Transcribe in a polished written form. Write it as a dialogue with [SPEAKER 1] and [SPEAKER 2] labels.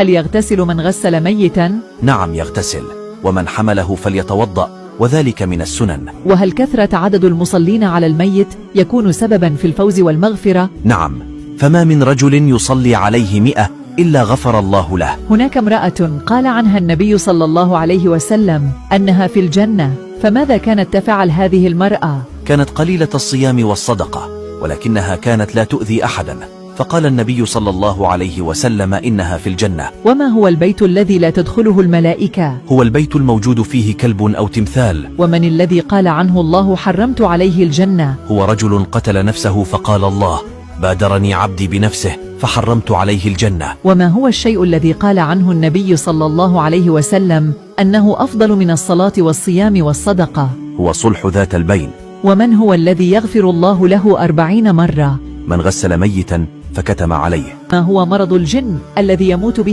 [SPEAKER 1] هل يغتسل من غسل ميتا؟
[SPEAKER 2] نعم يغتسل، ومن حمله فليتوضأ، وذلك من السنن.
[SPEAKER 1] وهل كثرة عدد المصلين على الميت يكون سببا في الفوز والمغفرة؟
[SPEAKER 2] نعم، فما من رجل يصلي عليه 100 إلا غفر الله له.
[SPEAKER 1] هناك امرأة قال عنها النبي صلى الله عليه وسلم أنها في الجنة، فماذا كانت تفعل هذه المرأة؟
[SPEAKER 2] كانت قليلة الصيام والصدقة، ولكنها كانت لا تؤذي أحدا، فقال النبي صلى الله عليه وسلم إنها في الجنة.
[SPEAKER 1] وما هو البيت الذي لا تدخله الملائكة؟
[SPEAKER 2] هو البيت الموجود فيه كلب أو تمثال.
[SPEAKER 1] ومن الذي قال عنه الله حرمت عليه الجنة؟
[SPEAKER 2] هو رجل قتل نفسه فقال الله بادرني عبدي بنفسه فحرمت عليه الجنة.
[SPEAKER 1] وما هو الشيء الذي قال عنه النبي صلى الله عليه وسلم أنه أفضل من الصلاة والصيام والصدقة؟
[SPEAKER 2] هو صلح ذات البين.
[SPEAKER 1] ومن هو الذي يغفر الله له 40 مرة؟
[SPEAKER 2] من غسل ميتا فكتم عليه.
[SPEAKER 1] ما هو مرض الجن الذي يموت به